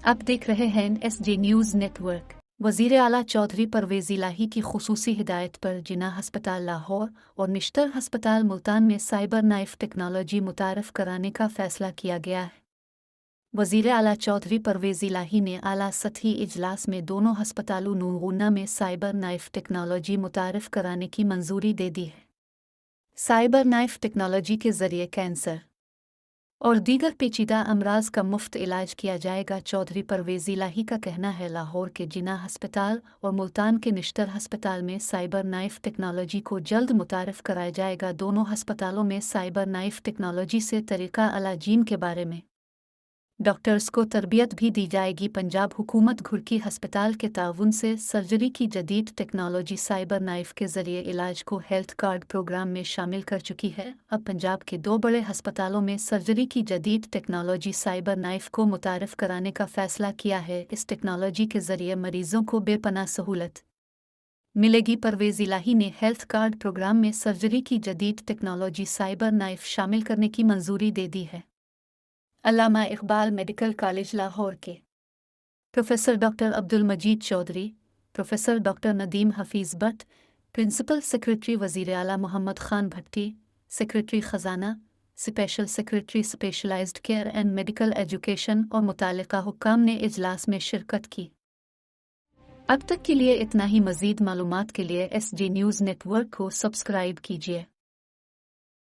आप देख रहे हैं SJ न्यूज़ नेटवर्क। वज़ीर आला चौधरी परवेज़ इलाही की खुसूसी हिदायत पर जिन्ना हस्पताल लाहौर और निश्तर हस्पताल मुल्तान में साइबर नाइफ टेक्नोलॉजी मुतारफ़ कराने का फ़ैसला किया गया है। वज़ीर आला चौधरी परवेज़ इलाही ने आला सतही इजलास में दोनों हस्पतालों नूगुन्ना में साइबर नाइफ टेक्नोलॉजी मुतारफ़ कराने की मंजूरी दे दी है। साइबर नाइफ टेक्नोलॉजी के ज़रिए कैंसर और दीगर पेचीदा अमराज का मुफ्त इलाज किया जाएगा। चौधरी परवेज़ इलाही का कहना है लाहौर के जिन्ना हस्पताल और मुल्तान के निश्तर हस्पताल में साइबर नाइफ टेक्नोलॉजी को जल्द मुतारफ़ कराया जाएगा। दोनों हस्पतालों में साइबर नाइफ टेक्नोलॉजी से तरीका अलाजीन के बारे में डॉक्टर्स को तरबियत भी दी जाएगी। पंजाब हुकूमत घुरकी हस्पताल के ताउन से सर्जरी की जदीद टेक्नोलॉजी साइबर नाइफ के ज़रिए इलाज को हेल्थ कार्ड प्रोग्राम में शामिल कर चुकी है। अब पंजाब के दो बड़े हस्पतालों में सर्जरी की जदीद टेक्नोलॉजी साइबर नाइफ को मुतारफ़ कराने का फ़ैसला किया है। इस टेक्नोलॉजी के ज़रिए मरीज़ों को बेपनाह सहूलत मिलेगी। परवेज़ इलाही ने हेल्थ कार्ड प्रोग्राम में सर्जरी की जदीद टेक्नोलॉजी साइबर नाइफ शामिल करने की मंजूरी दे दी है। अल्लामा इकबाल मेडिकल कॉलेज लाहौर के professor doctor Abdul Majeed Chaudhry, professor doctor Nadeem Hafeez Butt, principal secretary वज़ीर आला मोहम्मद खान भट्टी, सेक्रेटरी ख़जाना, special secretary specialised care and medical education और मुतालिका हुक्काम ने इजलास में शिरकत की। अब तक के लिए इतना ही। मज़ीद मालूमात के लिए SJ न्यूज़ नेटवर्क को सब्सक्राइब कीजिए।